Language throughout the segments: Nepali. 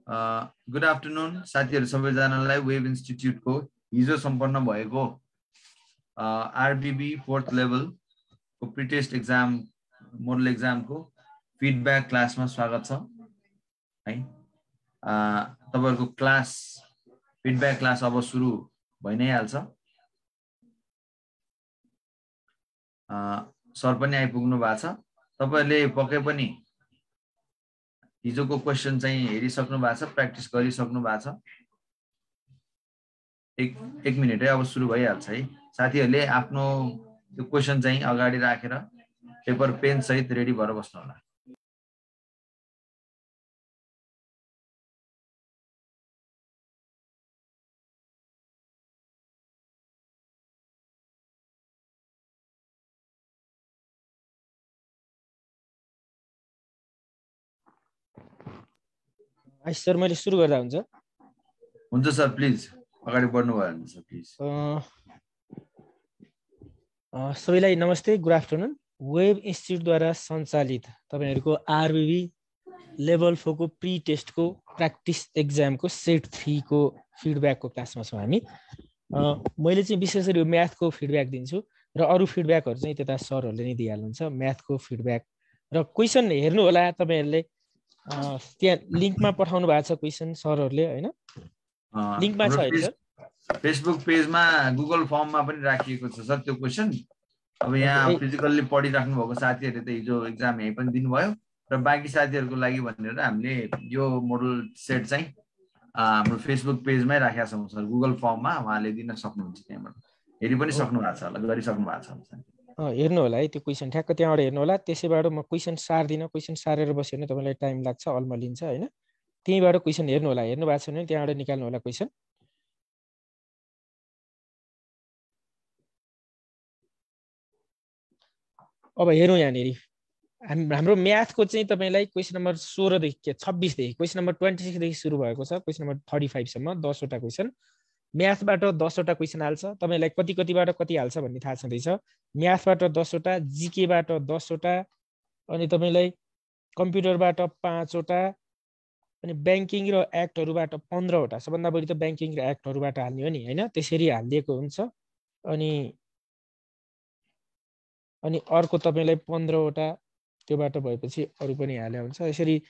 गुड आफ्टरनुन साथीहरु सबैजनालाई वेब इन्स्टिट्युटको हिजो सम्पन्न भएको आरबीबी 4th लेभल को प्री-टेस्ट एक्जाम मोडल एक्जामको फिडब्याक क्लासमा स्वागत छ है। तपाईहरुको क्लास फिडब्याक क्लास अब सुरु भइ नै हाल्छ। सर पनि आइपुग्नु भएको छ। तपाईहरुले पक्कै पनि हिजोको क्वेशन चाहिँ हेरिसक्नु भएको छ, प्र्याक्टिस गरिसक्नु भएको छ। एक मिनेट है, अब सुरु भइहाल्छ है। साथीहरुले आफ्नो त्यो क्वेशन चाहिँ अगाडि राखेर पेपर पेन सहित रेडी भएर बस्नु होला। सर मैले सुरु गर्दा हुन्छ? हुन्छ सर, प्लिज अगाडि बढ्नु भयो भने सर प्लिज। सबैलाई नमस्ते, गुड आफ्टरनुन। वेब इन्स्टिट्युटद्वारा सञ्चालित तपाईहरुको आरबीबी लेभल 4 को प्री टेस्टको प्र्याक्टिस एक्जामको सेट 3 को फिडब्याकको क्लासमा छौं हामी। मैले चाहिँ विशेष गरी म्याथको फिडब्याक दिन्छु र अरु फिडब्याकहरु चाहिँ त्यता सरहरुले नै दिइहाल्नुहुन्छ। म्याथको फिडब्याक र क्वेशन हेर्नु होला तपाईहरुले, त्यहाँ लिंकमा पठाउनु भएको छ क्वेशन सरहरुले हैन, लिंकमा छ हैन सर? फेसबुक पेजमा गुगल फर्ममा पनि राखिएको छ सर त्यो क्वेशन। अब यहाँ फिजिकल्ली पढिराख्नु भएको साथीहरुले त हिजो एक्जाम यही पनि दिनुभयो र बाँकी साथीहरुको लागि भनेर हामीले यो मोडल सेट चाहिँ हाम्रो फेसबुक पेजमै राखेका छौं सर। गुगल फर्ममा उहाँले दिन सक्नुहुन्छ, त्यहाँबाट हेरि पनि सक्नु भएको छ होला, गरिसक्नु भएको छ। हेर्नु होला है त्यो क्वेशन ठ्याक्क त्यहाँबाट हेर्नु होला। त्यसैबाट म क्वेशन सार्दिन, क्वेशन सारेर बस्यो भने तपाईलाई टाइम लाग्छ, अल्मलिन्छ हैन। त्यहीबाट क्वेशन हेर्नु होला, हेर्नु भएको छ भने त्यहाँबाट निकाल्नु होला क्वेशन। अब हेरौँ यहाँनेरि हाम्रो म्याथको चाहिँ तपाईलाई क्वेशन नम्बर 16 देखि 26 देखि क्वेशन नम्बर 26 देखि सुरु भएको छ क्वेशन नम्बर 35 सम्म 10 वटा क्वेशन। म्याथबाट 10 वटा क्वेशन हाल्छ, तपाईलाई कतिबाट कति हाल्छ भन्ने थाहा छँदैछ। म्याथबाट 10 वटा, जीकेबाट 10 वटा, अनि तपाईलाई कम्प्युटरबाट 5 वटा, अनि बैंकिङ र एक्टहरुबाट 15 वटा। सबभन्दा बढी त बैंकिङ र एक्टहरुबाट हाल्ने हो नि हैन, त्यसरी हालिएको हुन्छ। अनि अर्को तपाईलाई 15 वटा, त्योबाट भएपछि अरु पनि हाले हुन्छ। यसरी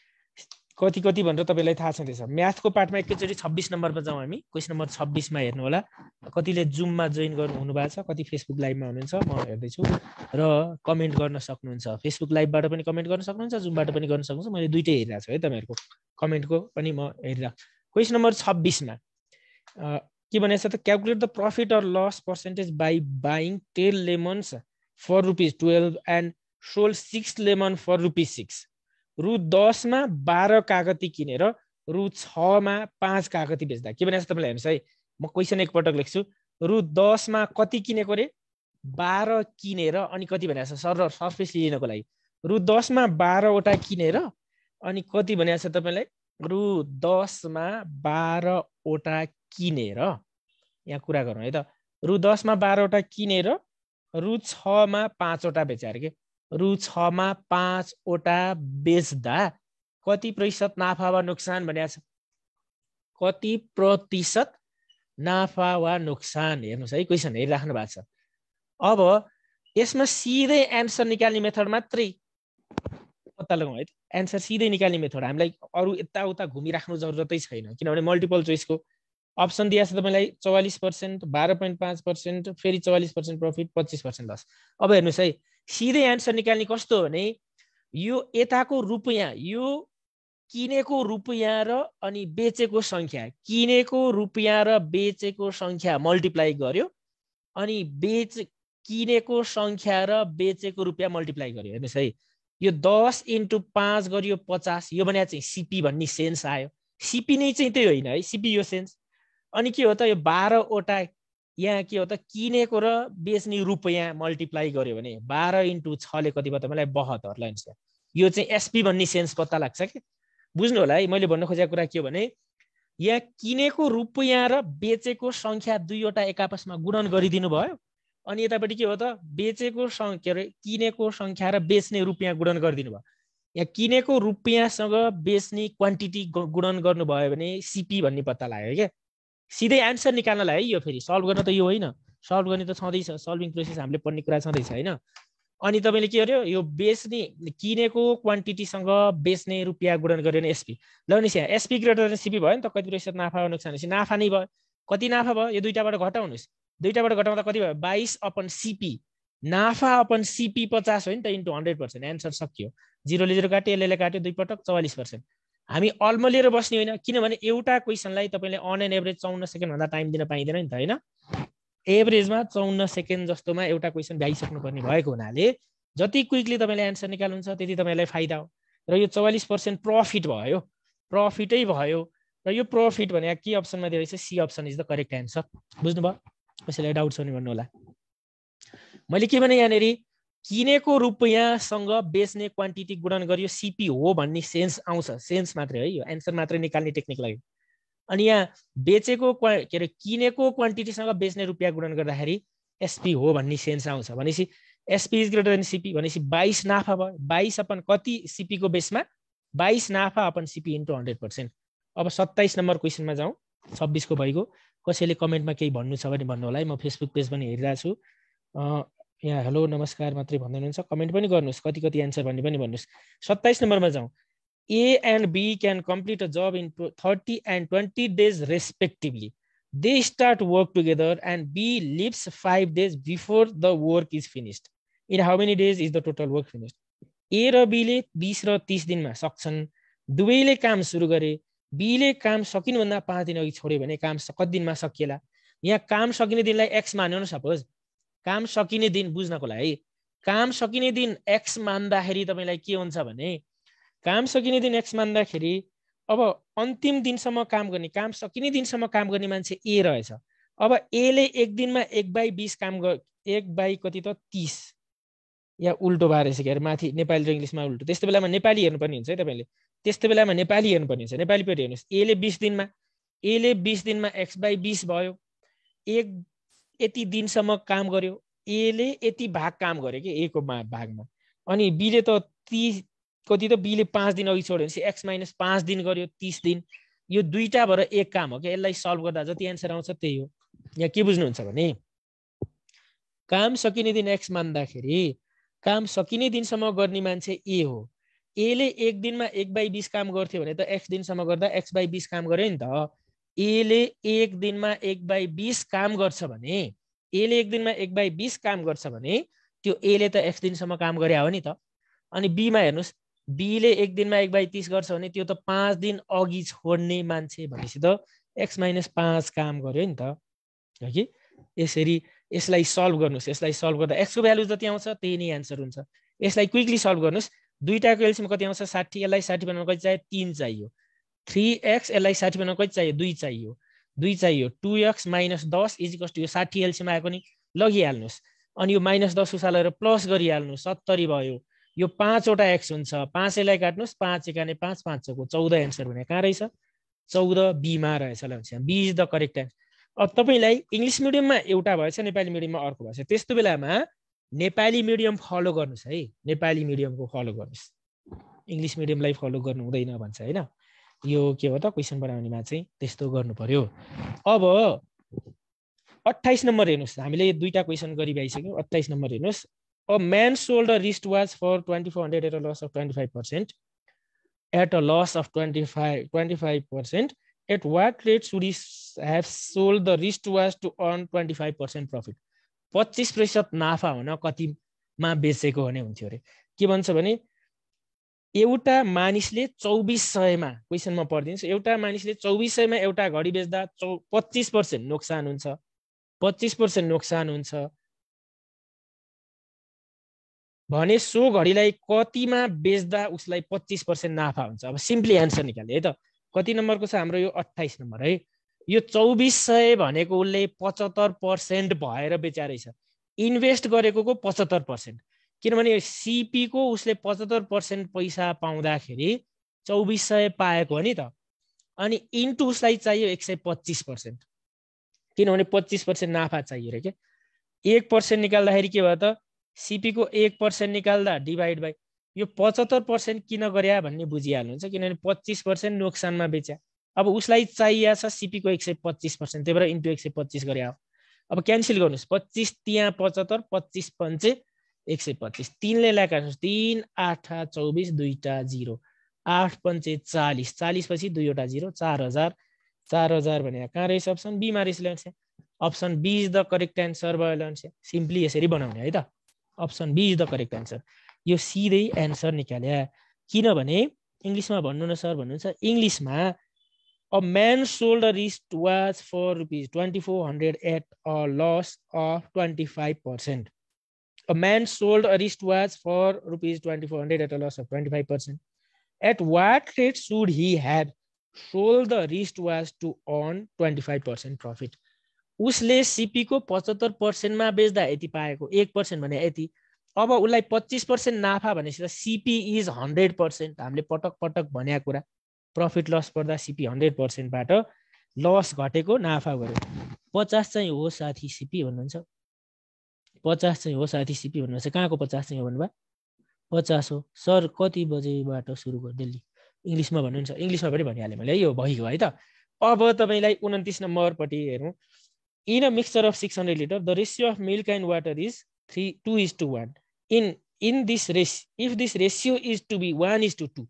कति भनेर तपाईलाई थाहा छँदैछ। म्याथको पार्टमा एकैचोटी 26 नम्बरमा जाउँ हामी। क्वेशन नम्बर 26 मा हेर्नु होला। कतिले जुममा जोइन गर्नु हुनु भएको छ, कति फेसबुक लाइभमा हुनुहुन्छ, म हेर्दै छु र कमेन्ट गर्न सक्नुहुन्छ। फेसबुक लाइभबाट पनि कमेन्ट गर्न सक्नुहुन्छ, जुमबाट पनि गर्न सक्नुहुन्छ। मैले दुईटै हेरिरहेको छु है, तपाईहरुको कमेन्टको पनि म हेरिरहेको। क्वेशन नम्बर 26 मा के भनेछ त, क्याल्कुलेट द प्रॉफिट और loss percentage by buying 10 lemons for ₹12 and sold 6 lemon for ₹6। रु 10 मा 12 कागती किनेर रु 6 मा 5 कागती बेच्दा के भनेछ तपाईलाई हेर्नुस् है। म क्वेशन एक पटक लेख्छु। रु 10 मा कति किनेको रे? 12 किनेर अनि कति भनेछ सर सर्फेस लिनको लागि? रु 10 मा 12 वटा किनेर अनि कति भनेछ तपाईलाई? रु 10 मा 12 वटा किनेर, यहाँ कुरा गरौँ है त। रु 10 मा 12 वटा किनेर रु 6 मा 5 वटा बेचे अरे के। रु 6 मा 5 वटा बेच्दा कति प्रतिशत नाफा वा नुकसान भनेछ? कति प्रतिशत नाफा वा नुकसान? हेर्नुस् है, क्वेशन हेरिराख्नु भएको छ। अब यसमा सिधै एन्सर निकाल्ने मेथड मात्रै पत्ता लगाउँ है त। एन्सर सिधै निकाल्ने मेथड, हामीलाई अरु यताउता घुमिराख्नु जरुरतै छैन, किनभने मल्टिपल चोइसको अप्सन दिएको छ तपाईलाई 44%, 12.5%, फेरि 44% प्रॉफिट, 25% लस। अब हेर्नुस् है, सिधै एन्सर निकाल्ने कस्तो भने यो यताको रुपैयाँ, यो किनेको रुपैयाँ र अनि बेचेको संख्या, किनेको रुपैयाँ र बेचेको संख्या मल्टिप्लाई गर्यो, अनि किनेको संख्या र बेचेको रुपैयाँ मल्टिप्लाई गर्यो। हेर्नुस् है, यो 10 × 5 गरियो 50, यो भने चाहिँ सीपी भन्ने सेन्स आयो। सीपी नै चाहिँ त्यही होइन है, सीपी यो सेन्स। अनि के हो त, यो 12 वटा यहाँ के हो त, किनेको र बेच्ने रुपैयाँ मल्टिप्लाई गर्यो भने 12 × 6 ले कति भयो तपाईलाई? 72। लाइन्स यो चाहिँ एसपी भन्ने सेन्स पत्ता लाग्छ के। बुझ्नु होला है, मैले भन्न खोजेको कुरा के हो भने यहाँ किनेको रुपैयाँ र बेचेको संख्या दुईवटा एक आपसमा गुणन गरिदिनु भयो, अनि यतापट्टि के हो त, बेचेको संख्या र किनेको संख्या र बेच्ने रुपैयाँ गुणन गरिदिनु भयो। यहाँ किनेको रुपियाँसँग बेच्ने क्वान्टिटी गुणन गर्नुभयो भने सिपी भन्ने पत्ता लाग्यो क्या। सिधै एन्सर निकाल्नलाई है यो, फेरि सल्भ गर्न त यो होइन, सल्भ गर्ने त छँदैछ, सल्भिङ प्रोसेस हामीले पढ्ने कुरा छँदैछ होइन। अनि तपाईँले के गर्यो, यो बेच्ने किनेको क्वान्टिटीसँग बेच्ने रुपियाँ गुणन गर्यो भने एसपी। ल भनेपछि यहाँ एसपी ग्रेटर देन सिपी भयो नि त, कति प्रतिशत नाफा वा नोक्सान भनेपछि नाफा नै भयो। कति नाफा भयो, यो दुईटाबाट घटाउनुहोस्, दुईटाबाट घटाउँदा कति भयो 22/CP। नाफा अपन सिपी 50 हो नि त, इन्टु 100%, एन्सर सकियो। 0 ले 0 काट्यो, यसले काट्यो, 2 पटक 44%। हामी अल्मलिएर बस्ने होइन, किनभने एउटा क्वेसनलाई तपाईँले अन एन एभरेज 54 सेकेन्ड भन्दा टाइम दिन पाइँदैन नि त होइन। एभरेजमा 54 सेकेन्ड जस्तोमा एउटा क्वेसन भ्याइसक्नुपर्ने भएको हुनाले जति क्विकली तपाईँले एन्सर निकाल्नुहुन्छ त्यति तपाईँलाई फाइदा हो। र यो 44% प्रफिट भयो, प्रफिटै भयो। र यो प्रफिट भने के अप्सनमा दिएको छ, C option is the correct answer. बुझ्नुभयो? कसैलाई डाउट छ भने भन्नु होला। मैले के भने यहाँनिर किनेको रुपियाँसँग बेच्ने क्वान्टिटी गुणन गरियो सिपी हो भन्ने सेन्स आउँछ, सेन्स मात्रै है, यो एन्सर मात्रै निकाल्ने टेक्निक लाग्यो। अनि यहाँ बेचेको के अरे किनेको क्वान्टिटीसँग बेच्ने रुपियाँ गुणन गर्दाखेरि एसपी हो भन्ने सेन्स आउँछ। भनेपछि SP is greater than CP भनेपछि 22 नाफा भयो, 22 अपन कति सिपी को बेसमा 22 नाफा अपन सिपी इन्टु 100%। अब 27 नम्बर क्वेसनमा जाउँ, 26 को भइगयो। कसैले कमेन्टमा केही भन्नु छ भने भन्नु होला है, म फेसबुक पेज पनि हेरिरहेको छु। यहाँ हेलो नमस्कार मात्रै भन्दै हुनुहुन्छ, कमेन्ट पनि गर्नुहोस्, कति कति एन्सर भन्ने पनि भन्नुहोस्। 27 नम्बरमा जाउँ। A and B can complete a job in 30 and 20 days respectively. They start work together and B leaves 5 days before the work is finished. In how many days is the total work finished? A र B ले 20 र 30 दिनमा सक्छन्। दुवैले काम सुरु गरे, B ले काम सकिनुभन्दा 5 दिन अघि छोड्यो भने काम कति दिनमा सकिएला? यहाँ काम सकिने दिनलाई x मान्यो न, सपोज काम सकिने दिन बुझ्नको लागि काम सकिने दिन x मान्दाखेरि तपाईलाई के हुन्छ भने काम सकिने दिन x मान्दाखेरि अब अन्तिम दिनसम्म काम गर्ने, काम सकिने दिनसम्म काम गर्ने मान्छे A रहेछ। अब A ले एक दिनमा 1/20 काम 1/ कति त 30, या उल्टो भएर रहेछ के माथि नेपाली र इङ्ग्लिसमा उल्टो। त्यस्तो बेलामा नेपाली हेर्नुपर्ने हुन्छ है तपाईले, त्यस्तो बेलामा नेपाली हेर्नुपर्ने हुन्छ। नेपाली पेट हेर्नुहोस्, A ले 20 दिनमा x/20 भयो, एक यति दिनसम्म काम गर्यो, A ले यति भाग काम गर्यो कि A को भागमा। अनि B ले त 30 कति त B ले 5 दिन अघि छोड्यो भने x - 5 दिन गर्यो, 30 दिन। यो दुईटा भएर एक काम हो कि, यसलाई सल्भ गर्दा जति एन्सर आउँछ त्यही हो। यहाँ के बुझ्नुहुन्छ भने काम सकिने दिन x मान्दाखेरि काम सकिने दिनसम्म गर्ने मान्छे A हो। A ले एक दिनमा 1/20 काम गर्थ्यो भने त x दिनसम्म गर्दा x/20 काम गर्यो नि त। A ले एक दिनमा 1/20 काम गर्छ भने, A ले एक दिनमा 1/20 काम गर्छ भने त्यो A ले त x दिनसम्म काम गरे हो नि त। अनि B मा हेर्नुस्, B ले एक दिनमा 1/30 गर्छ भने त्यो त 5 दिन अघि छोड्ने मान्छे भनेपछि त x - 5 काम गर्यो नि त, हो कि। यसरी यसलाई सल्भ गर्नुस्, यसलाई सल्भ गर्दा x को भ्यालु जति आउँछ त्यही नै एन्सर हुन्छ। यसलाई क्विकली सल्भ गर्नुस्, दुईटाको एलसीएम कति आउँछ 60, यसलाई 60 बनाउन कति चाहियो 3 चाहियो, 3x यसलाई 60 बनाउन कति चाहियो 2 चाहियो, 2 चाहियो, 2x - 10 = यो 60 एलसीएम आएको नि लगिहाल्नुस्। अनि यो -10 उसालेर प्लस गरिहाल्नु, 70 भयो। यो 5 वटा x हुन्छ, 5 यसलाई काट्नुस्, 5 एकाने 5, 5 चौको 14 एन्सर भने कहाँ रहेछ 14 B मा रहेछ। ल भन्छ B is the correct answer. अब तपाईलाई इङ्ग्लिस मिडियममा एउटा भएछ, नेपाली मिडियममा अर्को भएछ, त्यस्तो बेलामा नेपाली मिडियम फलो गर्नुस् है, नेपाली मिडियमको फलो गर्नुस्, इङ्ग्लिस मिडियमलाई फलो गर्नु हुँदैन भन्छ हैन। यो के हो त क्वेशन बनाउनेमा चाहिँ त्यस्तो गर्नु पर्यो। अब 28 नम्बर हेर्नुस्, हामीले दुईटा क्वेशन गरिसक्यौं। 28 नम्बर हेर्नुस्। A man sold a wristwatch for 2400 at a loss of 25%. At a loss of 25%, at what rate should he have sold the wristwatch to earn 25% profit? 25% नाफा हुन कतिमा बेचेको हुने हुन्थ्यो रे। के भन्छ भने एउटा मानिसले 2400 मा, क्वेशनमा पढिदिनुस्, एउटा मानिसले 2400 मा एउटा घडी बेच्दा 25% नोक्सान हुन्छ, 25% नोक्सान हुन्छ भने सो घडीलाई कतिमा बेच्दा उसलाई 25% नाफा हुन्छ। अब सिम्पली एन्सर निकाल्ने है त। कति नम्बरको छ हाम्रो यो 28 नम्बर है। यो 2400 भनेको उसले 75% भएर बेचा रहेछ, इन्भेस्ट गरेको को 75%, किनभने सीपी को उसले 75% पैसा पाउँदाखेरि 2400 पाएको हो नि त। अनि इन्टु उसलाई चाहियो 125%, किनभने 25% नाफा चाहियो रे के। 1% निकाल्दाखेरि के भयो त, सीपी को 1% निकाल्दा डिभाइड बाइ यो 75% किन गर्या भन्ने बुझिहाल्नुहुन्छ, किनभने 25% नोक्सानमा बेच्या। अब उसलाई चाहिएको छ सिपी को 125%, त्यही भएर इन्टु 125 गरे हो। अब क्यान्सल गर्नुहोस्, 25 त्यहाँ 75, 25 पंचे 125, 3 ले ला काट्नुहोस्, 3 8 24 2टा 0, 8 पंचे 40, 40 पछि 2वटा 0, 4000, 4000 भने कहाँ रहेछ अप्सन बी मा रहेछ लन्छ। Option B is the correct answer भयो लन्छ। सिम्पली यसरी बनाउने है त, option B is the correct answer. यो सिधै एन्सर निकाल्या, किनभने इंग्लिशमा भन्नु न सर भन्नुहुन्छ, इंग्लिशमा a man sold a wristwatch for ₹2400 at a loss of 25%. A man sold a wristwatch for ₹2400 at a loss of 25%. At what rate should he have sold the wristwatch to earn 25% profit? उसले सीपी को 75% मा बेच्दा यति पाएको, 1% भने यति। अब उसलाई 25% नाफा भनेपछि सीपी इज 100%, हामीले पटक पटक भनेको कुरा। प्रॉफिट लस पर्दा सीपी 100% बाट लस घटेको नाफा गर्यो। 50 चाहिँ हो साथी सीपी भन्नुहुन्छ, 50 चाहिँ हो साथी सीपी भन्नुहुन्छ। कहाँको 50 चाहिँ हो भन्नुभयो? 50 हो सर। कति बजेबाट सुरु गर् दिल्ली? इंग्लिशमा भन्नुहुन्छ, इंग्लिशमा पनि भनिहालेँ मैले, यो भइगयो है त। अब तपाईलाई 29 नम्बर पट्टि हेरौँ। In a mixture of 600 litre the ratio of milk and water is 2:1। In this ratio, if this ratio is to be 1:2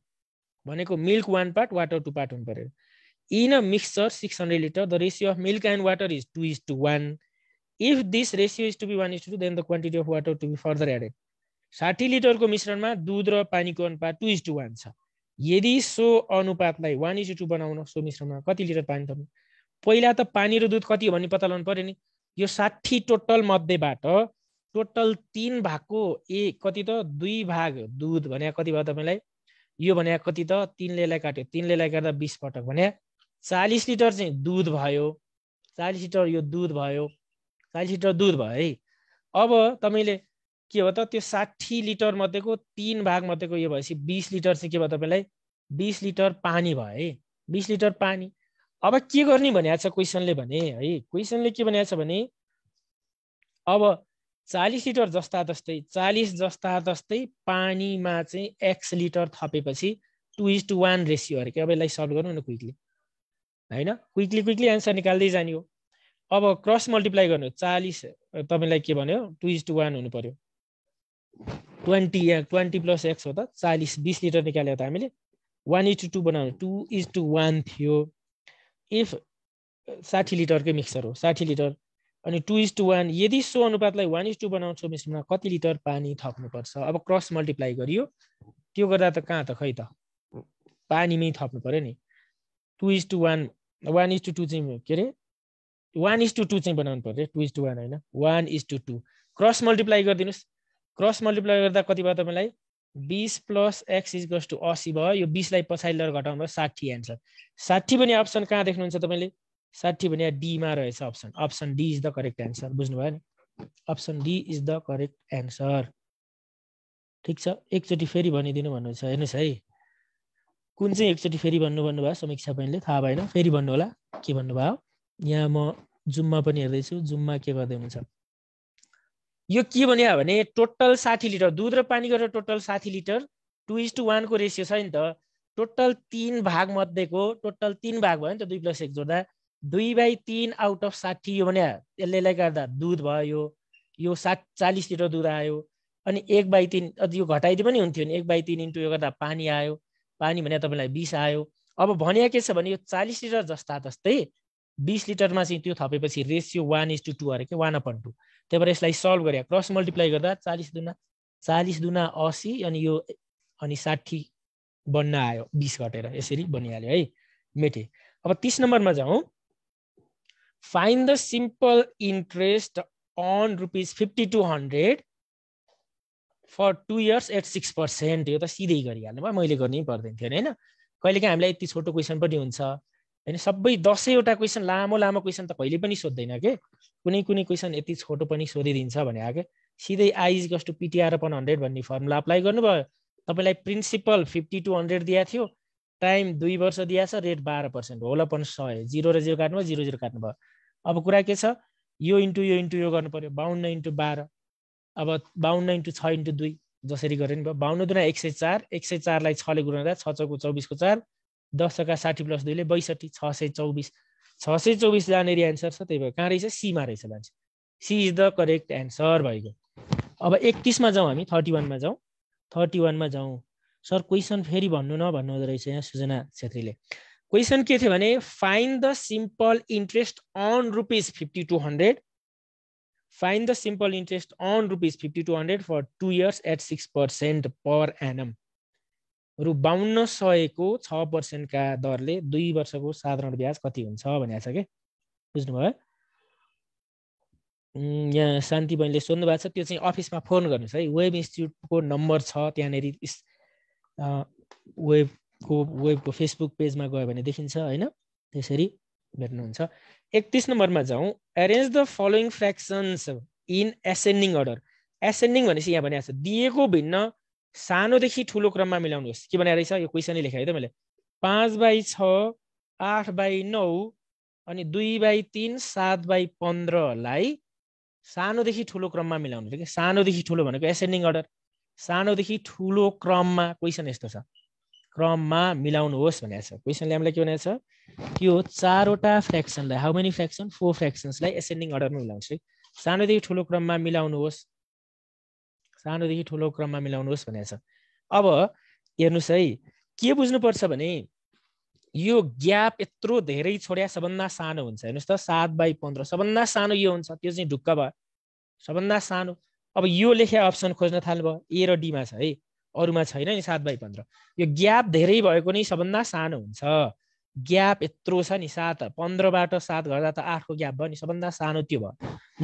भनेको मिल्क 1 पार्ट वाटर 2 पार्ट हुनु पर्यो। In a mixture 600 litre the ratio of milk and water is 2:1। If this ratio is to be 1:2 then the quantity of water to be further added. 60 लिटरको मिश्रणमा दूध र पानीको अनुपात 2:1 छ। यदि सो अनुपातलाई 1:2 बनाउन सो मिश्रणमा कति लिटर पानी थप्नु? पहिला त पानी र दूध कति हो भन्ने पत्ता लगाउनु पर्यो नि। यो 60 टोटल मध्येबाट टोटल 3 भागको कति त 2 भाग दूध भने कति भयो तपाईलाई? यो भने कति त 3 ले लाई काट्यो, 3 ले लाई काट्दा 20 पटक भने 40 लिटर चाहिँ दूध भयो। 40 लिटर यो दूध भयो, 40 लिटर दूध भयो है। अब तपाईले के हो त त्यो 60 लिटर मध्येको 3 भाग मध्येको यो भएपछि 20 लिटर चाहिँ के भयो तपाईलाई? 20 लिटर पानी भयो है, 20 लिटर पानी। अब के गर्ने भनेको छ क्वेशनले भने है, क्वेशनले के भनेको छ भने अब 40 लिटर जस्ता जस्तै 40 जस्ता जस्तै पानीमा चाहिँ x लिटर थपेपछि 2:1 रेशियो अरे के। अब यसलाई सल्भ गर्नु न क्विकली हैन, क्विकली आन्सर निकाल्दै जाने हो। अब क्रस मल्टिप्लाई गर्नु, 40 तपाईलाई के भन्यो 2:1 हुनु पर्यो। 20 प्लस x हो त 40, 20 लिटर निकाल्यो त हामीले। 1:2 बनाउनु 2:1 थियो। इफ 60 लिटरकै मिक्सचर हो 60 लिटर अनि 2:1, यदि सो अनुपातलाई 1:2 बनाउँछौ मिश्रणमा कति लिटर पानी थप्नुपर्छ? अब क्रस मल्टिप्लाई गरियो, त्यो गर्दा त कहाँ त खै त पानीमै थप्नु पर्यो नि। 2:1 1:2 चाहिँ के रे 1:2 चाहिँ बनाउनु पर्यो, 2:1 हैन 1:2। क्रस मल्टिप्लाई गरिदिनुस्, क्रस मल्टिप्लाई गर्दा कति भयो तपाईलाई? 20 plus x is equals to 80 भयो। यो 20 लाई पछाडि लिएर घटाउनु भयो 60 एन्सर। 60 भने अप्सन कहाँ देख्नुहुन्छ तपाईले? 60 भने डी मा रहेछ option. Option D is the correct answer. बुझ्नु भयो नि? Option D is the correct answer. ठीक छ, एकचोटि फेरि भनिदिनु भन्नुहुन्छ। हेर्नुस् है, कुन चाहिँ एकचोटि फेरि भन्नुभयो समीक्षा बहिनीले? थाहा भएन, फेरि भन्नु होला के भन्नुभयो। यहाँ म जुममा पनि हेर्दैछु, जुममा के गर्दै हुनुहुन्छ? यो के भन्यो भने टोटल 60 लिटर दूध र पानी गरेर टोटल 60 लिटर 2:1 को रेशियो छ नि त। टोटल 3 भाग मध्येको टोटल 3 भाग भयो नि त, 2 + 1 जोड्दा 2/3 आउट अफ 60। यो भने यसले गर्दा दूध भयो, यो 40 लिटर दूध आयो। अनि 1/3 यो घटाइदिए पनि हुन्थ्यो नि, 1/3 इन्टु यो गर्दा पानी आयो। पानी भने तपाईलाई 20 आयो। अब भन्या के छ भने यो 40 लिटर जस्ता जस्तै 20 लिटरमा चाहिँ त्यो थपेपछि रेशियो 1:2 अरे के 1/2। त्यही भएर यसलाई सल्भ गरे, क्रस मल्टिप्लाई गर्दा 40 दुना 80 अनि यो अनि 60 बन्न आयो 20 घटेर, यसरी बनिहाल्यो है, मेटे। अब 30 नम्बरमा जाउँ। Find the simple interest on ₹5200 for 2 years at 6%। यो त सिधै गरिहाल्नु भयो, मैले गर्नै पर्दैन थियो हैन। कहिलेकाहीँ हामीलाई यति छोटो क्वेसन पनि हुन्छ हैन। सबै 10वटा क्वेसन लामो क्वेसन त कहिले पनि सोध्दैन के, कुनै क्वेसन यति छोटो पनि सोधिदिन्छ भने आके सिधै I is equals to PTR upon 100 भन्ने फर्मुला अप्लाई गर्नुभयो। तपाईलाई प्रिन्सिपल 5200 दिएको थियो, टाइम 2 वर्ष दिएको छ, रेट 12%, होल अपन 100, 0 र 0 काट्नु भयो, 0 0 काट्नु भयो। अब कुरा के छ, यो इन्टु यो गर्नु पर्यो, 52 × 12। अब 52 × 6 × 2 जसरी गरे नि भयो 52 दुना 104 104 लाई 6 ले गुणाउँदा 6 चौको 24 को 4 10 का 60 प्लस 2 ले 62 624 624 जानेरी एन्सर छ त्यही भएर कहाँ रहेछ सी मा रहेछ मान्छे C is the correct answer भएको अब 31 मा जाउँ हामी 31 मा जाउँ 31 मा जाउँ सर क्वेशन फेरि भन्नु न भन्नुहुँदै रहेछ यहाँ सुजना छेत्रीले क्वेशन के थियो भने find the simple interest on rupees 5200 find the simple interest on rupees 5200 for 2 years at 6% per annum रु 5200 को 6% का दरले 2 वर्षको साधारण ब्याज कति हुन्छ भनेको छ के बुझ्नुभयो यहाँ शान्ति बहिनीले सोध्नु भएको छ त्यो चाहिँ अफिसमा फोन गर्नुस् है वेब इन्स्टिट्युटको नम्बर छ त्यहाँनेरि वेबको फेसबुक पेजमा गयो भने देखिन्छ हैन त्यसरी भेट्नुहुन्छ 31 नम्बरमा जाउँ arrange the following fractions in ascending order ascending भनेपछि यहाँ भनेको छ दिएको भिन्न सानोदेखि ठुलो क्रममा मिलाउनुहोस् के भनेको रहेछ यो क्वेशनै लेखे है त मैले 5/6 8/9 अनि 2/3 7/15 लाई सानोदेखि ठुलो क्रममा मिलाउनु के सानोदेखि ठुलो भनेको एसेन्डिङ अर्डर सानोदेखि ठुलो क्रममा क्वेशन यस्तो छ क्रममा मिलाउनुहोस् भनेको छ क्वेशनले हामीलाई के भनेको छ यो चारवटा फ्र्याक्सनलाई हाउ मेनी फ्र्याक्सन 4 फ्र्याक्सन्सलाई एसेन्डिङ अर्डरमा मिलाउनुहोस् है सानोदेखि ठुलो क्रममा मिलाउनुहोस् सानोदेखि ठुलो क्रममा मिलाउनुहोस् भनेको छ अब हेर्नुस् है के बुझ्नुपर्छ भने यो ग्याप यत्रो धेरै छोड्या सबभन्दा सानो हुन्छ हेर्नुस् त 7/15 सबभन्दा सानो यो हुन्छ त्यो चाहिँ ढुक्क भयो सबभन्दा सानो अब यो लेखे अप्सन खोज्न थाल्नुभयो ए र डी मा छ है अरुमा छैन नि 7/15 यो ग्याप धेरै भएको नि सबभन्दा सानो हुन्छ ग्याप यत्रो छ नि 7 15 बाट 7 गर्दा त 8 को ग्याप भयो नि सबभन्दा सानो त्यो भयो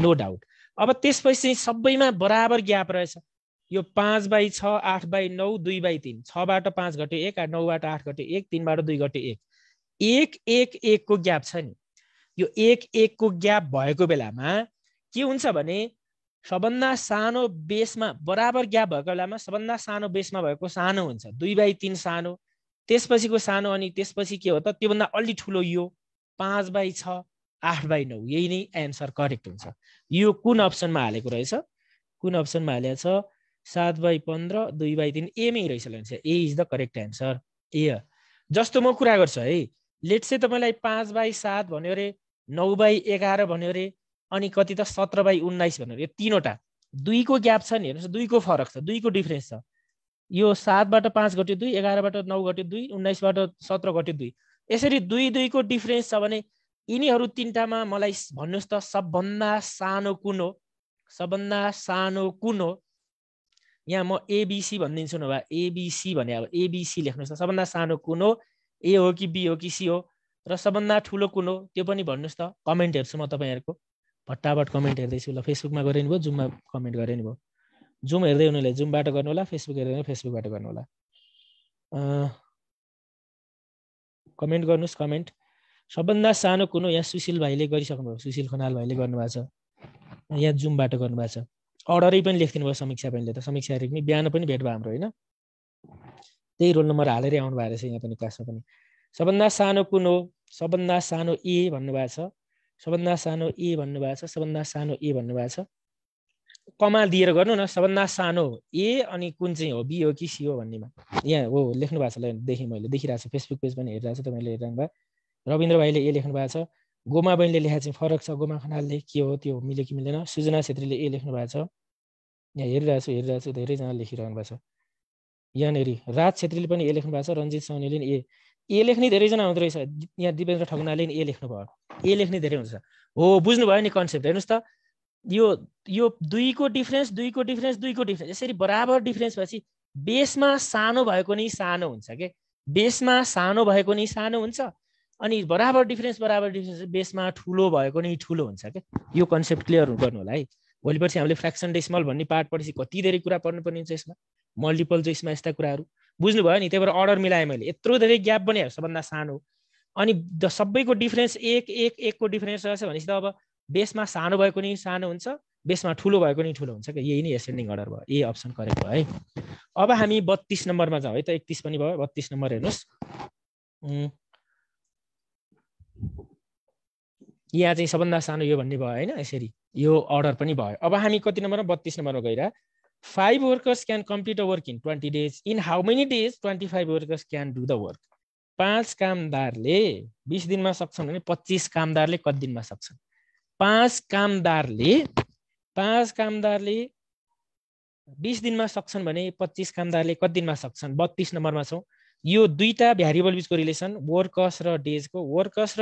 नो डाउट अब त्यसपछि सबैमा बराबर ग्याप रहेछ यो 5/6 8/9 2/3 6 बाट 5 घट्यो 1 9 बाट 8 घट्यो 1 3 बाट 2 घट्यो 1 1 1 1 को ग्याप छ नि यो 1 1 को ग्याप भएको बेलामा के हुन्छ भने सबभन्दा सानो बेसमा बराबर ग्याप भएको बेलामा सबभन्दा सानो बेसमा भएको सानो हुन्छ 2/3 सानो त्यसपछिको सानो अनि त्यसपछि के हो त त्योभन्दा अलि ठुलो यो 5/6 8/9 यही नै एन्सर करेक्ट हुन्छ यो कुन अप्सनमा हालेको रहेछ कुन अप्सनमा हालेको छ 7/15 2/3 ए मै रहेछ ल ए इज द करेक्ट एन्सर ए जस्तो म कुरा गर्छु है लेट्स से तपाईलाई 5/7 भन्यो रे 9/11 भन्यो रे अनि कति त 17/19 भन्यो रे यो तीनवटा 2 को ग्याप छ नि हेर्नुस् 2 को फरक छ 2 को डिफरेन्स छ यो 7 बाट 5 घट्यो 2 11 बाट 9 घट्यो 2 19 बाट 17 घट्यो 2 यसरी 2 2 को डिफरेन्स छ भने यिनीहरु तीनटामा मलाई भन्नुस् त सबभन्दा सानो कुन हो सबभन्दा सानो कुन हो यहाँ म एबीसी भन्दिन्छु न भा एबीसी भने अब एबीसी लेख्नुस् त सबभन्दा सानो कुन हो ए हो कि बी हो कि सी हो र सबभन्दा ठुलो कुन हो त्यो पनि भन्नुस् त कमेन्ट हेर्छु म तपाईहरुको फटाफट कमेन्ट हेर्दैछु ल फेसबुकमा गरे नि भयो जुममा कमेन्ट गरे नि भयो जुम हेर्दै हुनुले जुमबाट गर्नु होला फेसबुक हेर्दै हुनु फेसबुकबाट गर्नु होला कमेन्ट गर्नुस् कमेन्ट सबभन्दा सानो कुन हो यहाँ सुशील भाइले गरिसक्नु भयो सुशील खनाल भाइले गर्नुभएको छ यहाँ जुमबाट गर्नुभएको छ अर्डरै पनि लेख्दिनु भयो समीक्षा बहिनीले त समीक्षा रेग्मी बिहान पनि भेट भयो हाम्रो हैन त्यही रोल नम्बर हालेरै आउनु भएको रहेछ यहाँ पनि क्लासमा पनि सबभन्दा सानो कुन हो सबभन्दा सानो ए भन्नुभएको छ सबभन्दा सानो ए भन्नुभएको छ सबभन्दा सानो ए भन्नुभएको छ कमा दिएर गर्नु न सबभन्दा सानो ए अनि कुन चाहिँ हो बी हो कि सी हो भन्नेमा यहाँ हो लेख्नु भएको छ ल देखेँ मैले देखिरहेको छु फेसबुक पेज पनि हेरिरहेको छु तपाईले हेरिरहनु भयो रविन्द्र भाइले ए लेख्नु भएको छ गोमा बहिनीले लेखेको चाहिँ फरक छ गोमा खनालले के हो त्यो मिल्यो कि मिलेन सुजना छेत्रीले ए लेख्नु भएको छ यहाँ हेरिरहेको छु धेरैजना लेखिरहनु भएको छ यहाँनेरि राज छेत्रीले पनि ए लेख्नु भएको छ रञ्जित सौनीले नि ए लेख्ने धेरैजना हुँदो रहेछ यहाँ दिपेन्द्र ठकुनाले नि ए लेख्नु भयो ए लेख्ने धेरै हुन्छ हो बुझ्नुभयो नि कन्सेप्ट हेर्नुस् त यो 2 को डिफरेन्स 2 को डिफरेन्स 2 को डिफरेन्स यसरी बराबर डिफरेन्स भएपछि बेसमा सानो भएको नि सानो हुन्छ के बेसमा सानो भएको नि सानो हुन्छ अनि बराबर डिफरेन्स बेसमा ठुलो भएको नि ठुलो हुन्छ के यो कन्सेप्ट क्लियर गर्नु होला है भोलिपर्सि हामीले फ्र्याक्सन डेसिमल भन्ने पार्ट पढेपछि कति धेरै कुरा पढ्नुपर्ने हुन्छ यसमा मल्टिपल चोइसमा यस्ता कुराहरू बुझ्नुभयो नि त्यही भएर अर्डर मिलाएँ मैले यत्रो धेरै ग्याप बनाए सबभन्दा सानो अनि सबैको डिफरेन्स 1 1 1 को डिफरेन्स रहेछ भनेपछि त अब बेसमा सानो भएको नि सानो हुन्छ बेसमा ठुलो भएको नि ठुलो हुन्छ के यही नै एसेन्डिङ अर्डर भयो ए अप्सन करेक्ट भयो है अब हामी 32 नम्बरमा जाउँ है त 31 पनि भयो 32 नम्बर हेर्नुस् यहाँ चाहिँ सबभन्दा सानो यो भन्ने भयो हैन यसरी यो अर्डर पनि भयो अब हामी कति नम्बरमा 32 नम्बरमा गइरा 5 workers can complete a work in 20 days. In how many days 25 workers can do the work? 5 कामदारले 20 दिनमा सक्छन् भने 25 कामदारले कति दिनमा सक्छन्? 5 कामदारले 20 दिनमा सक्छन् भने 25 कामदारले कति दिनमा सक्छन्? 32 नम्बरमा छौं। यो दुईटा भ्यारिएबल बीचको रिलेसन वर्कर्स र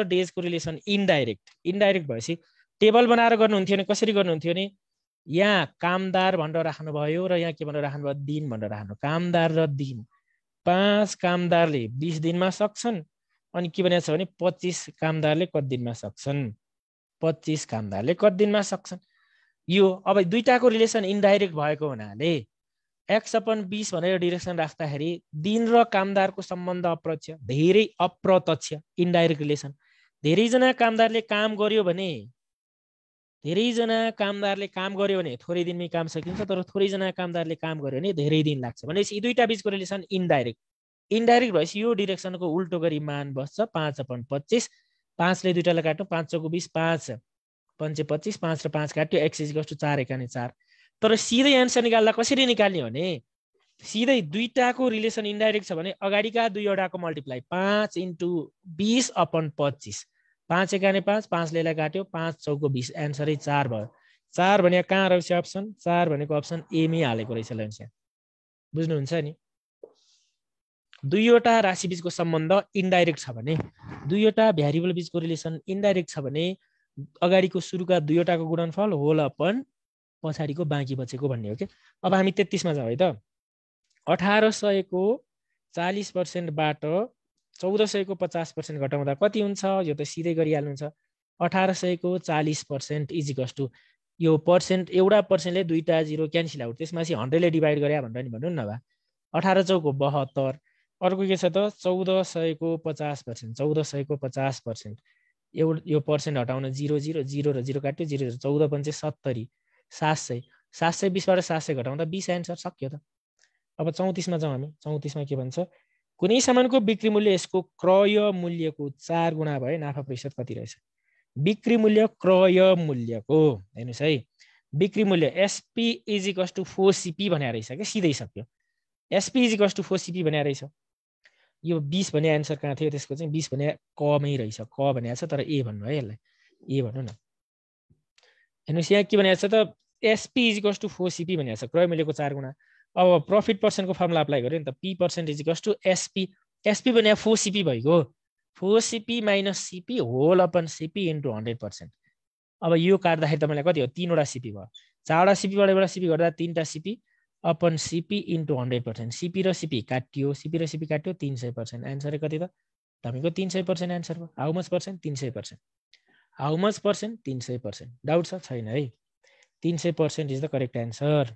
डेजको रिलेसन इन्डाइरेक्ट भएपछि टेबल बनाएर गर्नुहुन्थ्यो भने कसरी गर्नुहुन्थ्यो भने यहाँ कामदार भनेर राख्नु भयो र यहाँ के भनेर राख्नु भयो? दिन भनेर राख्नु। कामदार र दिन। 5 कामदारले 20 दिनमा सक्छन् अनि के भनेको छ भने 25 कामदारले कति दिनमा सक्छन्? 25 कामदारले कति दिनमा सक्छन्? यो अब दुईटाको रिलेसन इन्डाइरेक्ट भएको हुनाले x/20 भनेर डिरेक्सन राख्दाखेरि दिन र कामदारको सम्बन्ध अप्रत्यक्ष इन्डाइरेक्ट रिलेसन। धेरैजना कामदारले काम गर्यो भने थोरै दिनमै काम सकिन्छ, तर थोरैजना कामदारले काम गर्यो भने धेरै दिन लाग्छ। भनेपछि यी दुईटा बीचको रिलेसन इन्डाइरेक्ट भएपछि यो डिरेक्सनको उल्टो गरी मान बस्छ 5/25। 5 ले दुईटालाई काट्नु 5 चौको 20 5 5 25 5 र 5 काट्यो x = 4 एकाने 4। तर सिधै एन्सर निकाल्दा कसरी निकाल्ने भने सिधै दुईटाको रिलेसन इन्डाइरेक्ट छ भने अगाडिका दुईवटाको मल्टिप्लाई 5 × 20/25 5 एकाने 5 5 ले काट्यो 5 चौको 20 एन्सरै 4 भयो। 4 भने कहाँ रहेछ अप्सन? 4 भनेको अप्सन ए मै हालेको रहेछ ल यहाँ। बुझ्नुहुन्छ नि? दुईवटा राशि बीचको सम्बन्ध इन्डाइरेक्ट छ भने, दुईवटा भ्यारिएबल बीचको रिलेसन इन्डाइरेक्ट छ भने अगाडिको सुरुका दुईवटाको गुणनफल होल अपन पछाडिको बाँकी बचेको भन्ने हो के। अब हामी 33 मा जाउँ है त। 1800 को 40% बाट 1400 को 50% घटाउँदा कति हुन्छ? यो त सिधै गरिहाल्नुहुन्छ। 1800 को 40% = यो पर्सेन्ट एउटा पर्सेन्टले दुईटा जिरो क्यान्सल आउट, त्यसमाथि 100 ले डिभाइड गरे भनेर नि भन्नु न भा। 18 चौको 72। अर्को के छ त 1400 को 50%। 1400 को 50% यो पर्सेन्ट हटाउन 0 0 0 र 0 काट्यो 0 0 14 पंचे 70 700 720 बाट 700 घटाउँदा 20 एन्सर सक्यो त। अब 34 मा जाउँ हामी। 34 मा के भन्छ? कुनै सामानको बिक्री मूल्य यसको क्रय मूल्यको 4 गुणा भए नाफा प्रतिशत कति रहेछ? बिक्री मूल्य क्रय मूल्यको हेर्नुस् है, बिक्री मूल्य SP = 4CP भनेर रहेछ के, सिधै सक्यो। SP = 4CP भनेर रहेछ। यो 20 भने एन्सर कहाँ थियो? त्यसको चाहिँ 20 भने कमै रहेछ। क भनेको छ तर ए भन्नु है, यसलाई ए भन्नु न। हेर्नुस् यहाँ के भनेको छ त SP = 4CP भनेको छ, क्रय मूल्यको 4 गुणा। अब प्रफिट पर्सेन्टको फर्मुला अप्लाई गर्यो नि त, P% = SP। SP भने 4CP भइगयो, 4CP - CP whole upon CP × 100%। अब यो काट्दाखेरि तपाईलाई कति हो? 3 वटा CP भयो। 4 वटा CP बाट एउटा CP गर्दा 3टा CP अपन CP × 100%। CP र CP काट्यो, 300%। एन्सर कति त? तपाईको 300% एन्सर भयो। How much percent? 300%। How much percent? 300%। Doubt छ? छैन है। 300% is the correct answer.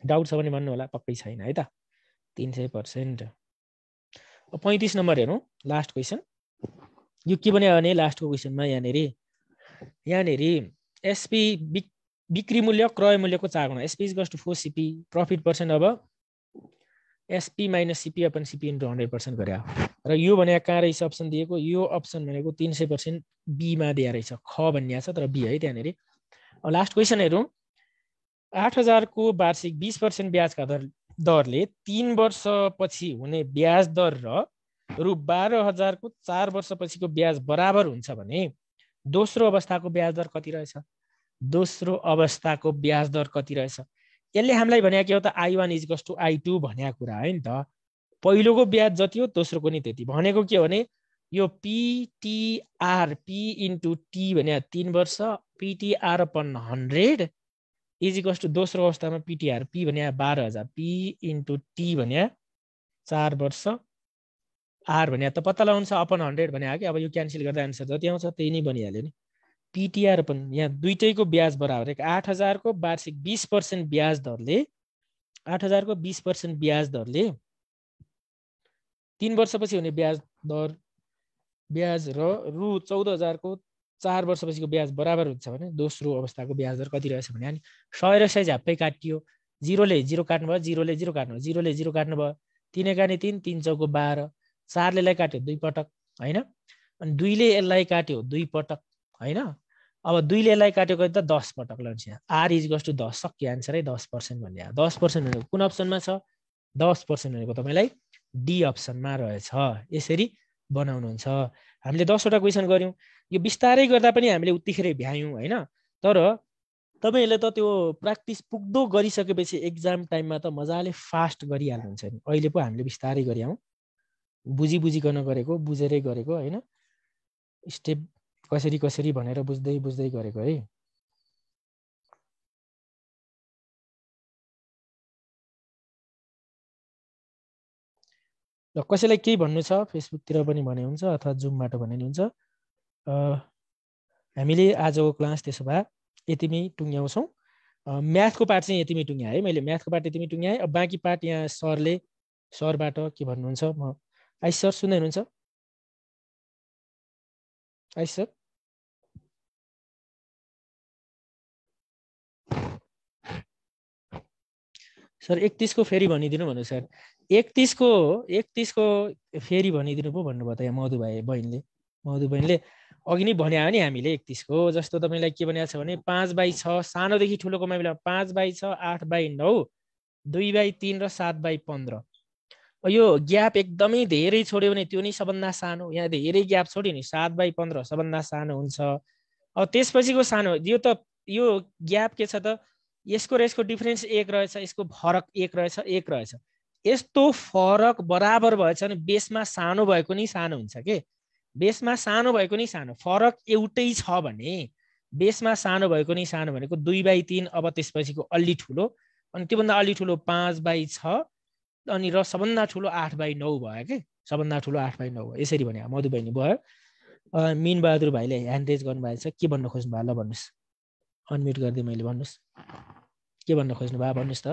Doubt छ भने भन्नु होला, पक्कै छैन है त। 300%। 35 नम्बर हेरौँ, लास्ट क्वेसन। यो के भन्यो भने लास्टको क्वेसनमा यहाँनेरि SP बिक्री मूल्य क्रय मूल्यको 4 गुणा, SP = 4CP। प्रफिट पर्सेन्ट अब SP - CP अपन CP × 100% गरे। र यो भने कहाँ रहेछ अप्सन दिएको? यो अप्सन भनेको 300% बी मा दिया रहेछ। ख भन्ने छ तर बी है त्यहाँनेरि। अब लास्ट क्वेसन हेरौँ। 8000 को वार्षिक 20% ब्याजका दरले 3 वर्षपछि हुने ब्याज दर र रु 12000 को 4 वर्षपछिको ब्याज बराबर हुन्छ भने दोस्रो अवस्थाको ब्याज दर कति रहेछ? दोस्रो अवस्थाको ब्याज दर कति रहेछ? यसले हामीलाई भने के हो त? I1 = I2 भन्या कुरा है नि त। पहिलोको ब्याज जति हो दोस्रोको नि त्यति। भनेको के हो भने यो PTR P × T भने 3 वर्ष, PTR अपन 100 = दोस्रो अवस्थामा PTR P भने 12000, P × T भने 4 वर्ष, R भने त पत्ता लगाउनु छ अपन 100 भने के। अब यो क्यान्सल गर्दा एन्सर जति आउँछ त्यही नै बनिहाल्यो नि। PTR अपन यहाँ दुईटैको ब्याज बराबर 8000 को वार्षिक 20% ब्याज दरले 8000 को 20% ब्याज दरले 3 वर्षपछि हुने ब्याज र रु 14000 को 4 वर्षपछिको ब्याज बराबर हुन्छ भने दोस्रो अवस्थाको ब्याज दर कति रहेछ भने अनि 100 र 100 झ्याप्पै काटियो। 0 ले 0 काट्नु भयो, 0 ले 0 काट्नु भयो, 0 ले 0 काट्नु भयो। 3 एकाने 3, 3 चौको 12। 4 ले यसलाई काट्यो 2 पटक हैन, अनि 2 ले यसलाई काट्यो 2 पटक हैन, अब 2 ले यसलाई काट्यो भने त 10 पटक लन्छ। r = 10 सक्यो आन्सरै 10% भन्ने आयो। 10% भनेको कुन अप्सनमा छ? 10% भनेको तपाईलाई डी अप्सनमा रहेछ। यसरी बनाउनुहुन्छ। हामीले 10 वटा क्वेशन गर्यौं। यो बिस्तारै गर्दा पनि हामीले उतिखेरै भ्यायौं हैन। तर तपाईहरुले त त्यो प्र्याक्टिस पुग्दो गरिसकेपछि एक्जाम टाइममा त मजाले फास्ट गरिहाल्नुहुन्छ नि। अहिले पो हामीले बिस्तारै गर्यौं, बुझिकन गरेको, बुझेरै गरेको हैन। स्टेप कसरी भनेर बुझ्दै गरेको है। ल कसैलाई केही भन्नु छ फेसबुकतिर पनि भने हुन्छ अथवा जुमबाट भने नि हुन्छ। हामीले आजको क्लास त्यसो भए यतिमै टुङ्ग्याउँछौँ। म्याथको पार्ट चाहिँ यतिमै टुङ्ग्याएँ है मैले। म्याथको पार्ट यतिमै टुङ्ग्याएँ। अब बाँकी पार्ट यहाँ सरबाट के भन्नुहुन्छ म आइस सर सुन्दै हुनुहुन्छ? आइस सर सर 31 को फेरि भनिदिनु भन्नु सर। 31 को फेरि भनिदिनु पो भन्नुभयो त यहाँ मधु बहिनीले अघि नै भन्या हो नि हामीले 31 को। जस्तो तपाईलाई के भनेको छ भने 5/6 सानोदेखि ठुलोको मामिलामा 5/6 8/9 2/3 र 7/15। यो ग्याप एकदमै धेरै छोड्यो भने त्यो नै सबभन्दा सानो। यहाँ धेरै ग्याप छोड्यो नि 7/15 सबभन्दा सानो हुन्छ। अब त्यसपछिको सानो यो ग्याप के छ त यसको र यसको डिफरेन्स 1 रहेछ, यसको फरक 1 रहेछ। यस्तो फरक बराबर भएछ भने बेसमा सानो भएको नि सानो हुन्छ के। बेसमा सानो भएको नि सानो, फरक एउटै छ भने बेसमा सानो भएको नि सानो भनेको 2/3 अब त्यसपछिको अलि ठुलो अनि त्योभन्दा अलि ठुलो 5/6 अनि र सबभन्दा ठुलो 8/9 भयो के। सबभन्दा ठुलो 8/9 भयो। यसरी भने मधु बहिनी भयो। मिन बहादुर भाइले ह्यान्ड रेज गर्नुभएको छ। के भन्न खोज्नु भयो ल भन्नुस्। अनम्युट गर्दै मैले भन्नुस्। के भन्न खोज्नु भयो भन्नुस् त।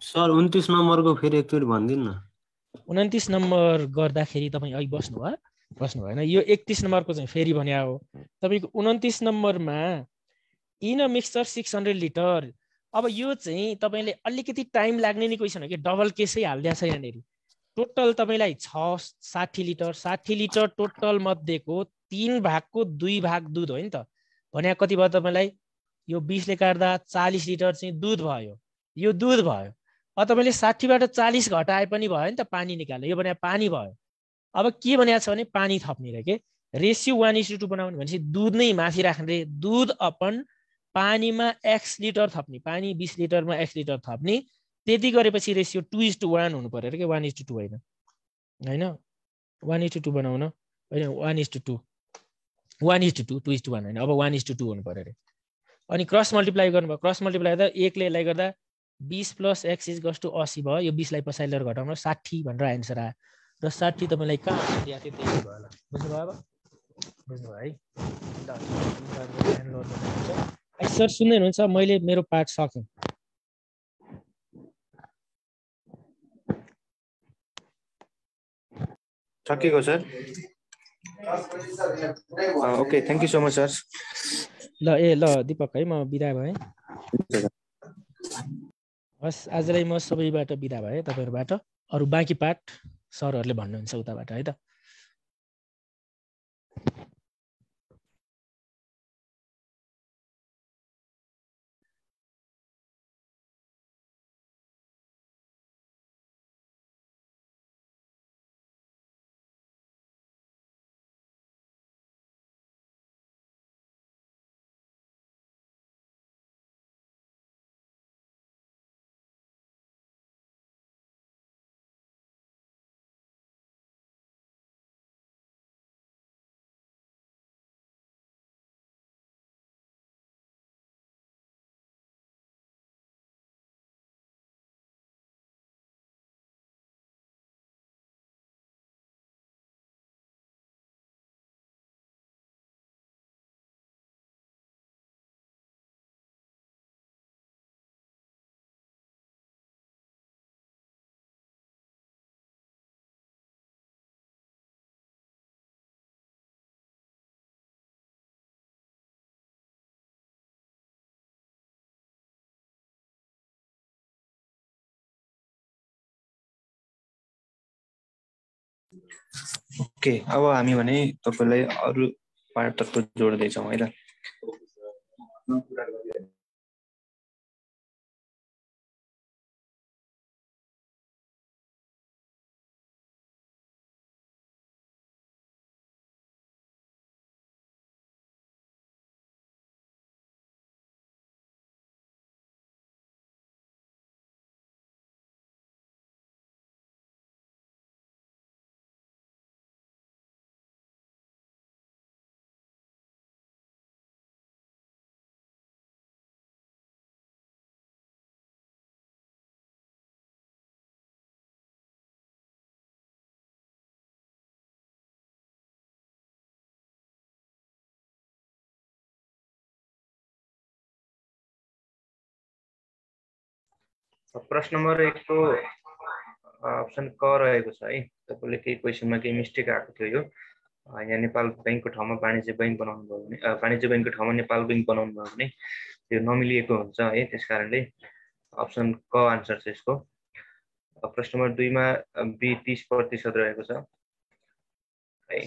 सर 29 नम्बरको फेरि एकचोटि भनिदिनु न। 29 नम्बर गर्दाखेरि तपाईँ अहिले बस्नु भएन। यो 31 नम्बरको चाहिँ फेरि भन्या हो। तपाईँको 29 नम्बरमा इन अ मिक्सचर 600 लिटर। अब यो चाहिँ तपाईँले अलिकति टाइम लाग्ने नि क्वेसन हो कि डबल केसै हालिदिएको छ यहाँनिर। टोटल तपाईँलाई 60 लिटर 60 लिटर टोटल मध्येको 3 भागको 2 भाग दुध हो नि त। भने कति भयो तपाईँलाई? यो 20 ले काट्दा 40 लिटर चाहिँ दुध भयो। यो दुध भयो। अब तपाईँले 60बाट 40 घटाए पनि भयो नि त, पानी निकाल्नु। यो भने पानी भयो। अब के भनेको छ भने पानी थप्ने रे के। रेसियो 1:2 बनाउने भनेपछि दुध नै माथि राख्ने। दुध अपन पानीमा x लिटर थप्ने। पानी 20 लिटरमा x लिटर थप्ने। त्यति गरेपछि रेसियो 2:1 हुनु पर्यो के, 1:2 होइन। 1:2 बनाउन होइन, 1:2 1:2 2:1 होइन। अब 1:2 हुनु पर्यो रे। अनि क्रस मल्टिप्लाई गर्नुभयो। क्रस मल्टिप्लाई गर्दा 1 ले यसलाई गर्दा 20 + x = 80 भयो। यो 20 लाई पछाडि लिएर घटाउन 60 भनेर आन्सर आयो। र 60 तपाईँलाई कहाँ दिएको थियो त्यही भयो होला। बुझ्नुभयो? अब बुझ्नुभयो है। ल सर सुन्दै हुनुहुन्छ? मैले मेरो पार्ट सकेँ। सकेको sir. Okay thank you so much sir. ल दिपक है म बिदा भएँ। हस् आजलाई म सबैबाट बिदा भएँ तपाईँहरूबाट। अरू बाँकी पार्ट सरहरूले भन्नुहुन्छ उताबाट है त। ओके अब हामी भने तपाईलाई अरू पार्टतर्फ जोड्दैछौँ है त। प्रश्न नम्बर 1 को अप्सन क रहेको छ है। तपाईले केही क्वेशनमा केही मिस्टेक आएको थियो। यो यहाँ नेपाल बैंकको ठाउँमा वाणिज्य बैंक बनाउनु भयो भने वाणिज्य बैंकको ठाउँमा नेपाल बैंक बनाउनु भयो भने त्यो नमिलिएको हुन्छ है। त्यसकारणले अप्सन क आन्सर छ यसको। प्रश्न नम्बर 2 मा बी 30% रहेको छ है।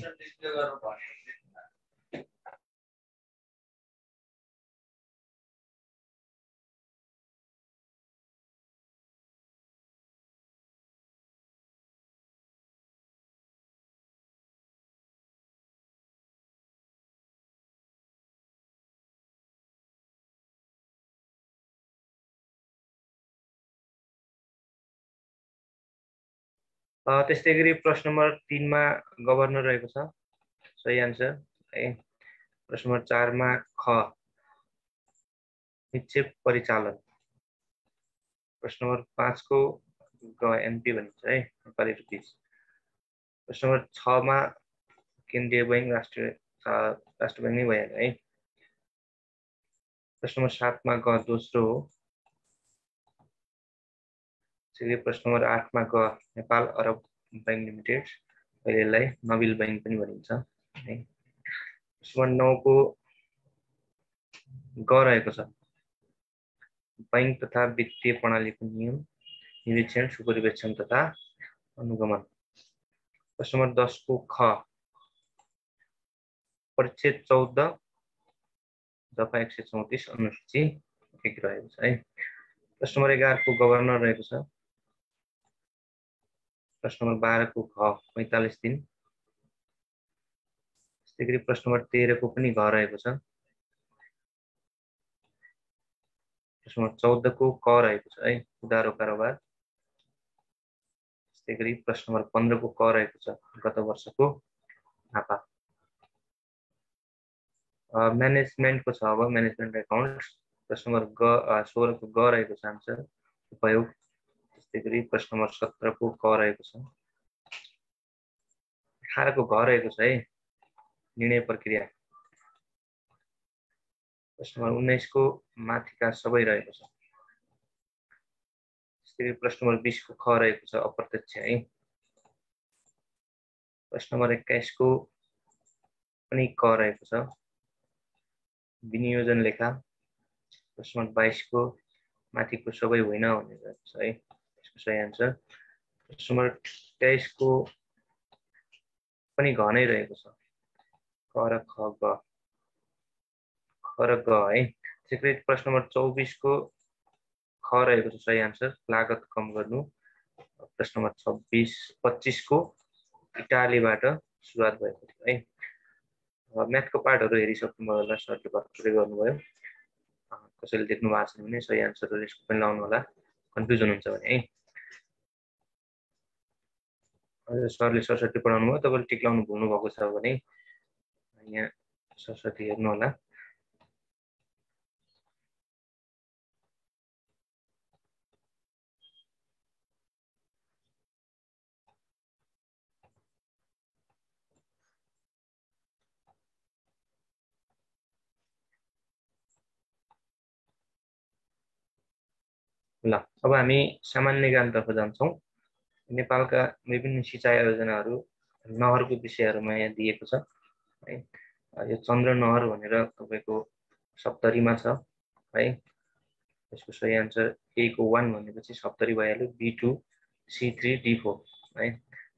त्यस्तै गरी प्रश्न नम्बर 3 मा गभर्नर रहेको छ, सही आन्सर है। प्रश्न नम्बर 4 मा ख निक्षेप परिचालन। प्रश्न नम्बर 5 को ग एमपी भनिन्छ है, नेपाली रुपिस। प्रश्न नम्बर 6 मा केन्द्रीय बैंक राष्ट्र बैंक नै भइहाल्यो है। प्रश्न नम्बर 7 मा ग दोस्रो हो। त्यसैले प्रश्न नम्बर 8 मा ग नेपाल अरब बैंक लिमिटेड, अहिले यसलाई नबिल बैंक पनि भनिन्छ है। प्रश्न नम्बर 9 को ग रहेको छ, बैंक तथा वित्तीय प्रणालीको नियम, निरीक्षण, सुपरिवेक्षण तथा अनुगमन। प्रश्न नम्बर 10 को ख परिच्छेद 14 दफा 134 अनुसूची 1 रहेको छ है। प्रश्न नम्बर 11 को गभर्नर रहेको छ। प्रश्न नम्बर 12 को घ 45 दिन। त्यस्तै गरी प्रश्न नम्बर 13 को पनि घ रहेको छ। प्रश्न नम्बर 14 को क रहेको छ है, उधारो कारोबार। त्यस्तै गरी प्रश्न नम्बर 15 को क रहेको छ, गत वर्षको नाफा। म्यानेजमेन्टको छ अब, म्यानेजमेन्ट एकाउन्ट्स। प्रश्न नम्बर 16 को ग रहेको छ आन्सर, उपयोग। त्यस्तै गरी प्रश्न नम्बर 17 को क रहेको छ। 18 को घ रहेको छ है, निर्णय प्रक्रिया। प्रश्न नम्बर 19 को माथिका सबै रहेको छ। त्यस्तै गरी प्रश्न नम्बर 20 को ख रहेको छ, अप्रत्यक्ष है। प्रश्न नम्बर 21 को पनि क रहेको छ, विनियोजन लेखा। प्रश्न नम्बर 22 को माथिको सबै होइन भनेर छ है, यसको सही आन्सर। प्रश्न नम्बर 23 को पनि घ नै रहेको छ, क र ख ग, ख र ग है। त्यसै प्रश्न नम्बर 24 को ख रहेको छ, सही आन्सर, लागत कम गर्नु। प्रश्न नम्बर 25 को इटालीबाट सुरुवात भएको थियो है। म्याथको पार्टहरू हेरिसक्नुभयो होला, सरले भर्खरै गर्नुभयो। कसैले देख्नु भएको छैन भने सही आन्सरहरू यसको पनि लाउनु होला, कन्फ्युजन हुन्छ भने है। सरले सरस्वती पढाउनु भयो, तपाईँले टिक लाउनु भुल्नु भएको छ भने यहाँ सरस्वती हेर्नु होला। ल, अब हामी सामान्य ज्ञानतर्फ जान्छौँ। नेपालका विभिन्न सिँचाइ योजनाहरू, नहरको विषयहरूमा यहाँ दिएको छ है। यो चन्द्र नहर भनेर तपाईँको सप्तरीमा छ है। यसको सही आन्सर A को 1 भनेपछि सप्तरी भइहाल्यो, B2 C3 D4 है।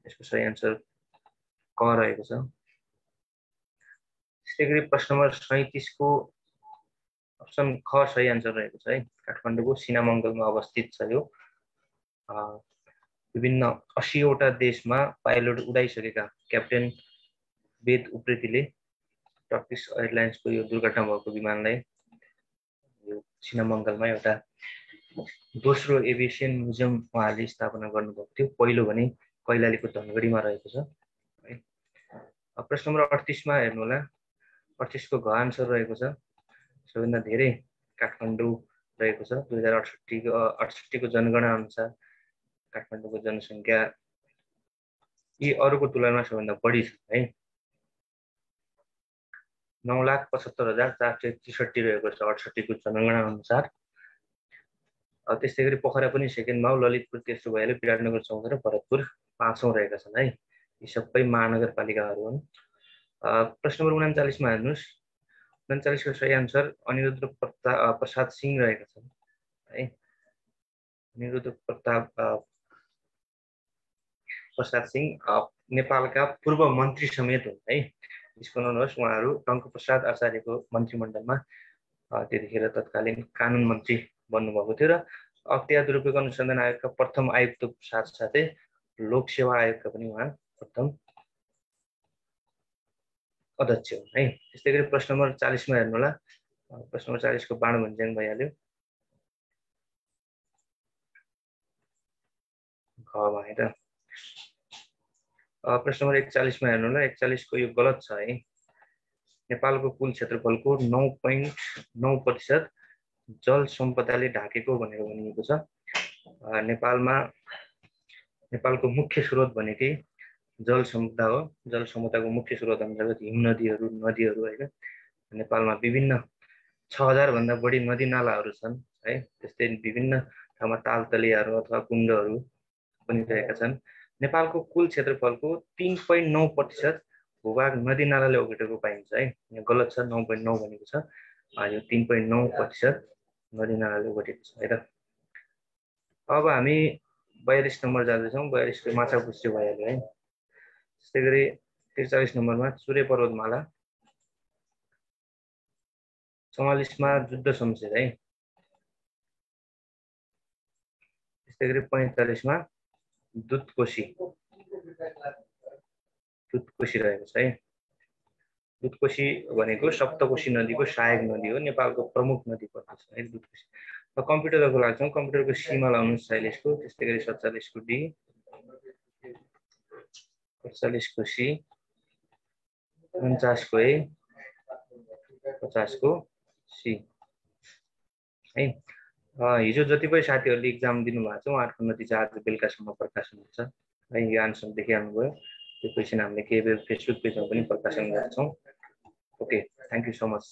यसको सही आन्सर क रहेको छ। त्यस्तै गरी प्रश्न नम्बर 37 को अप्सन ख सही आन्सर रहेको छ है। काठमाडौँको सिनामङ्गलमा अवस्थित छ यो। विभिन्न 80 वटा देशमा पाइलट उडाइसकेका क्याप्टेन वेद उप्रेतीले टर्किस एयरलाइन्सको यो दुर्घटना भएको विमानलाई यो सिनामङ्गलमा एउटा दोस्रो एभिएसन म्युजियम उहाँले स्थापना गर्नुभएको थियो। पहिलो भने कैलालीको धनगढीमा रहेको छ है। प्रश्न नम्बर 38 मा हेर्नु होला। 38 को घ आन्सर रहेको छ। सबैभन्दा धेरै काठमाडौँ रहेको छ। 2068 को जनगणना अनुसार काठमाडौँको जनसङ्ख्या यी अरूको तुलनामा सबैभन्दा बढी छ है। 9,75,463 रहेको छ 68 को जनगणना अनुसार। त्यस्तै गरी पोखरा पनि सेकेन्डमा हो, ललितपुर तेस्रो भइहाल्यो, विराटनगर चौथो र भरतपुर पाँचौं रहेका छन् है। यी सबै महानगरपालिकाहरू हुन्। प्रश्न नम्बर 39 मा हेर्नुहोस्। 39 को सही आन्सर अनिरुद्ध प्रसाद सिंह रहेका छन् है। अनिरुद्ध प्रसाद सिंह नेपालका पूर्व मन्त्री समेत हुन् है। स्मर्नुहोस् उहाँहरू टङ्कप्रसाद आचार्यको मन्त्रीमण्डलमा त्यतिखेर तत्कालीन कानुन मन्त्री बन्नुभएको थियो र अख्तियार दुरुपयोग अनुसन्धान आयोगका प्रथम आयुक्तको साथसाथै लोकसेवा आयोगका पनि उहाँ प्रथम अध्यक्ष हुन् है। त्यस्तै गरी प्रश्न नम्बर 40 मा हेर्नु होला। प्रश्न नम्बर 40 को बाण भन्ज्याङ भइहाल्यो। घमा है त। प्रश्न नम्बर 41 मा हेर्नु होला। 41 को यो गलत छ है। नेपालको कुल क्षेत्रफलको 9.9% जल सम्पदाले ढाकेको भनेर भनिएको छ। नेपालको मुख्य स्रोत भनेकै जल समुद्र हो। जल समुद्रको मुख्य स्रोत अन्तर्गत हिम नदीहरू हैन। नेपालमा विभिन्न 6000 भन्दा बढी नदी नालाहरू छन् है। त्यस्तै विभिन्न ठाउँमा तालतलियाहरू अथवा कुण्डहरू पनि रहेका छन्। नेपालको कुल क्षेत्रफलको 3.9% भूभाग नदी नालाले ओगटेको पाइन्छ है। यहाँ गलत छ, 9.9 भनेको छ। यो 3.9% नदी नालाले ओगटेको छ है त। अब हामी 42 नम्बर जाँदैछौँ। 42 को माछापुच्छ्रे भइहाल्यो है। त्यस्तै गरी 43 नम्बरमा सूर्य पर्वतमाला। 44 मा जुद्ध शमशेर है। त्यस्तै गरी 45 मा दुधकोशी रहेको छ है। दुधकोशी भनेको सप्तकोशी नदीको सहायक नदी हो। नेपालको प्रमुख नदी पर्दछ है दुधकोशी। कम्प्युटरको लाग्छौँ। कम्प्युटरको सीमा लाउनु 46 को। त्यस्तै गरी 47 को डी, 48 को सी, 49 को ए, 50 को सी है। हिजो जतिपय साथीहरूले इक्जाम दिनुभएको छ उहाँहरूको नतिजा आज बेलुकासम्म प्रकाशन हुन्छ है। यो आन्सर देखिहाल्नुभयो। त्यो क्वेसन हामीले केही बेर फेसबुक पेजमा पनि प्रकाशन गर्छौँ। Okay, thank you so much.